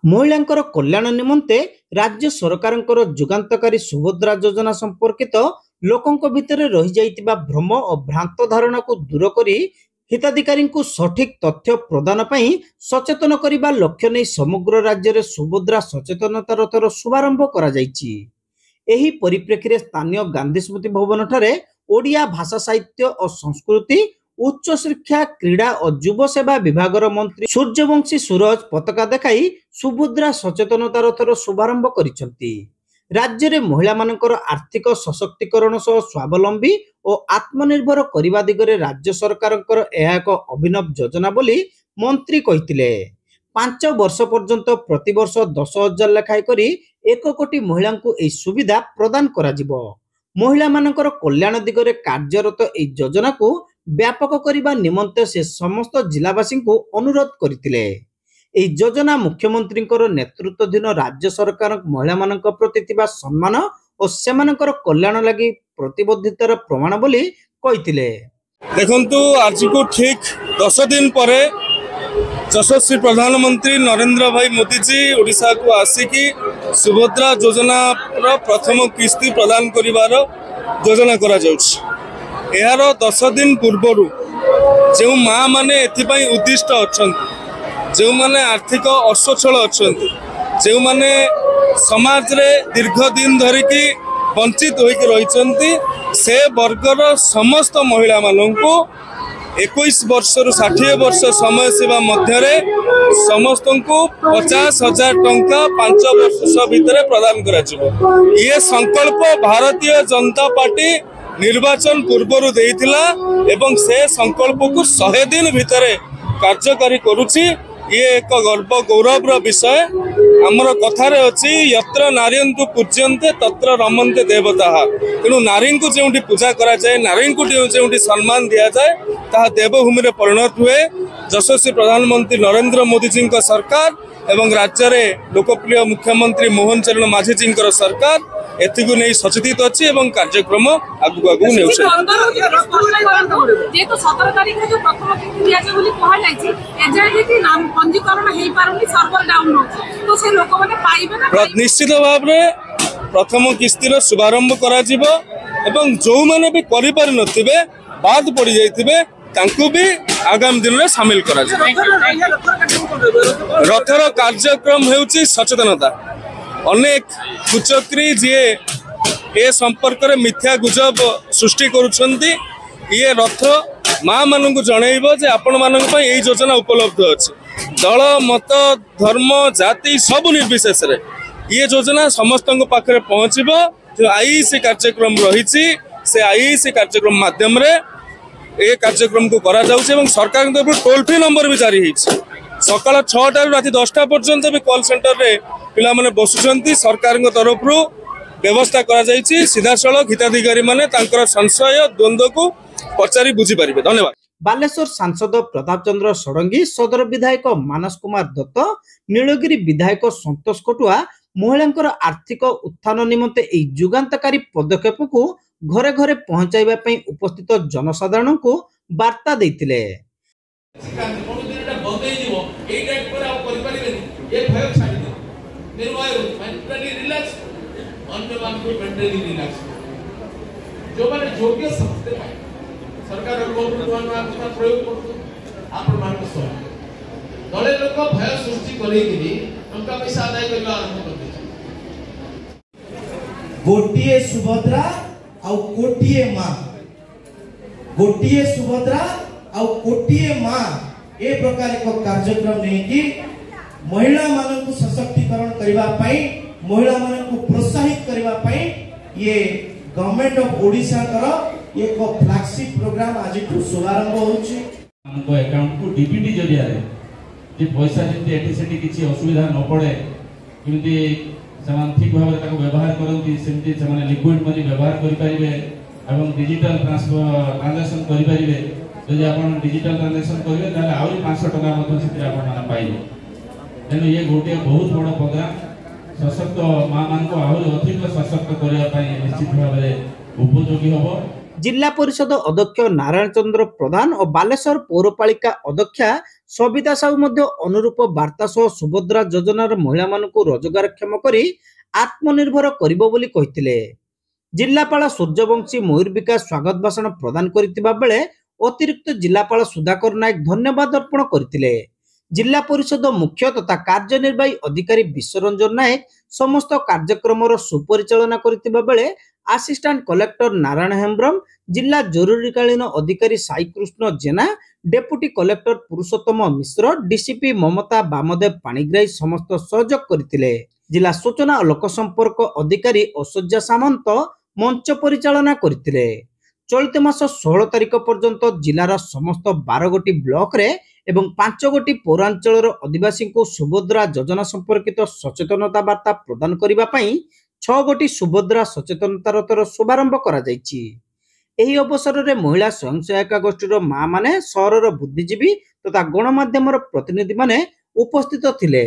महिलांकर कल्याण निमंते राज्य सरकारंकर जुगान्तकारी सुभद्रा योजना संपर्कित लोकंक भितर रही जाइतिबा भ्रम और भ्रांत धारणा को दूर करी हिताधिकारी को सठिक तथ्य प्रदान पई सचेतन करिबा लक्ष्य नै समग्र राज्य रे सुभद्रा सचेतनता रथर शुभारंभ करा जाइछि। एही परिप्रेक्षी स्थानीय गांधी स्मृति भवन ठारे ओडिया भाषा साहित्य और संस्कृति उच्च शिक्षा क्रीड़ा और युव सेवा विभाग मंत्री सूर्यवंशी सूरज पताका देखाई सुभद्रा सचेतनता रथर शुभारंभ करिसेंती। राज्य में महिला मानकर आर्थिक सशक्तिकरण सह स्वावलंबी और आत्मनिर्भर करने दिगरे राज्य सरकार एक अभिनव योजना बोली मंत्री कहिथिले। 5 वर्ष पर्यंत प्रति वर्ष 10,000 लेखाएं करी 1 कोटी महिला को यह सुविधा प्रदान करा जिवो। महिला मानकर कल्याण दिगरे कार्यरत यह योजना को व्यापक करने निमंते से समस्त जिलावासी को अनुरोध करथिले। एही योजना मुख्यमंत्री नेतृत्वाधीन राज्य सरकार महिला मानक प्रति थिबा सम्मान और सेमानकर कल्याण लगी प्रतिबद्धतार प्रमाण बोली कहिथिले। देखंतु आज को ठीक 10 दिन परे यशस्वी प्रधानमंत्री नरेंद्र भाई मोदी जी ओडिशा को आसिकी सुभद्रा योजना प्रथम किस्ती प्रदान करिवार योजना करा जाउछि। यार 10 दिन पूर्व जो माँ माने एथिपाई उद्दिष्ट अछंती, जो माने आर्थिक असच्छल अछंती, जो माने समाज रे दीर्घ दिन धरिकी वंचित होइक रहिचंती, से वर्गर समस्त महिला माननकु 21 वर्ष रु 60 वर्ष समय सीमा मध्य समस्त को 50,000 टंका 5 वर्ष भितर प्रदान करा जिवो। ये संकल्प भारतीय जनता पार्टी निर्वाचन पूर्व देइथिला एवं से संकल्प को 100 दिन भितर कार्यकारी करुछि। ये एक गर्व गौरव विषय। आमर कथारे अछि यत्र नार्यन्तु पूज्यन्ते तत्र रमन्ते देवताः। तेणु नारी को जो पूजा करा जाए, नारी को जो सम्मान दिया जाए ताहा देवभूमि रे परिणत हुए। यशस्वी प्रधानमंत्री नरेंद्र मोदी जी सरकार एवं राज्य रे लोकप्रिय मुख्यमंत्री मोहन चरण माझी जी सरकार एथिगु नै सचेतित अछि एवं कार्यक्रम आगु आगु नेउछ। जेतो 17 तारिख जो प्रथम किस्ती दिया जे बोली कहल जायछि एजेंट के नाम पंजीकरण हेई पारुनी सर्वर डाउन होछि, तो से लोक माने पाइबे ना। निश्चित भाव रे प्रथम किस्ती रो शुभारंभ करा जिवो एवं जो माने भी करि पारि नथिबे बाद पड़ी जाइथिबे तांको भी आगामी दिन में शामिल करा जिवो। रथर कार्यक्रम हेउछि सचेतनता। अनेक कुचक्री जी ए संपर्क में मिथ्या गुजब सृष्टि करुछंती। ये रथ माँ मानू जनइबो जे आपण मानक पई एई योजना उपलब्ध अछि। दल मत धर्म जाति सब निर्विशेष रे ये योजना समस्त पाखे पहुँचबो। जो आईसी कार्यक्रम रही से आईसी कार्यक्रम माध्यम रे ए कार्यक्रम को करा जाउछ एवं सरकार तरफ टोल फ्री नंबर भी जारी होइछ। सकाळ 6टा राति 10टा पर्यंत भी कॉल सेंटर रे पिला माने बसुचंती। सरकार तरफ व्यवस्था करा जाइछि। सीधा सड़क हिताधिकारी माने तांकर संशय द्वंद्व को पचारि बुझी पारिबे। धन्यवाद। बालेश्वर सांसद प्रताप चंद्र षडंगी, सदर विधायक मानस कुमार दत्त, नीलगिरी विधायक संतोष कटुआ महिलांकर आर्थिक उत्थान निमंते एई जुगान्तकारी पदक्षेप को घरे घरे पहुंचाइबा पई उपस्थित जनसाधारण को वार्ता दैथिले। जो माने योग्य समझते हैं सरकार प्रयोग दले लोक भय सृष्टि टंका पैसा आदाय करने आरंभ कर गोटिए सुभद्रा आउ कोटिए माँ, गोटिए सुभद्रा आउ कोटिए माँ ए प्रकार एक कार्यक्रम नहीं कि महिला मानन को सशक्तिकरण करबा पई, महिला मानन को प्रोत्साहित करबा पई ये गवर्नमेंट ऑफ ओडिशा कर एक फ्लैगशिप प्रोग्राम आज शुभारंभ होछि। हमको अकाउंट को डीबीटी जरिया रे जे पैसा जेते एटी सेटी किछि असुविधा न पड़े किमती समान ठीक भाव ताको व्यवहार करंती सेमती समान लिक्विड मनी व्यवहार करि परिबे एवं डिजिटल ट्रांजैक्शन करि परिबे। जदि आपण डिजिटल ट्रांजैक्शन करिवे ताले आउरी 500 टका मत सेते आपण माने पाइबे। तेनु ये गोटे बहुत बड़ प्रोग्राम सशक्त माँ मान को आहुरी अधिक सशक्त करने निश्चित भाव में उपयोगी हम। जिला परिषद अध्यक्ष नारायण चंद्र प्रधान और बालेश्वर पौरपालिका अध्यक्षा सबिता साहू मध्य अनुरूप वार्ता सह सुभद्रा योजनार महिला मानकु रोजगारक्षम करी आत्मनिर्भर करिबो बोली कहिथिले। जिलापाल सूर्यवंशी मयूर विकास स्वागत भाषण प्रदान करथिबा बेले अतिरिक्त जिलापाल सुधाकर नायक धन्यवाद अर्पण करथिले। जिला परिषद मुख्य तथा कार्यनिर्वाही अधिकारी विश्वरंजन नायक समस्त कार्यक्रम सुपरिचालना करथिबा बेले असिस्टेंट कलेक्टर नारायण हेम्ब्रम, जिला जरूरीकालीन अधिकारी साई कृष्ण जेना, डेप्यूटी कलेक्टर पुरुषोत्तम मिश्र, डीसीपी ममता वामदेव पाणिग्राही समस्त सहयोग करथिले। जिला सूचना और लोक संपर्क अधिकारी ऐश्वर्या सामंत मंच परिचालना करथिले। चलित मास 16 तारिख पर्यंत जिलार समस्त 12 गोटी ब्लॉक रे एवं 5 गोटी पौरांचल आदिवासी को सुभद्रा योजना संपर्कित सचेतनता वार्ता प्रदान करने 6 गोटी सुभद्रा सचेतनता रथर शुभारंभ करा जायछि। एही अवसर में महिला स्वयं सहायता गोष्ठीर मां माने, सहरर बुद्धिजीवी तथा गणमाध्यम प्रतिनिधि माने उपस्थित थिले।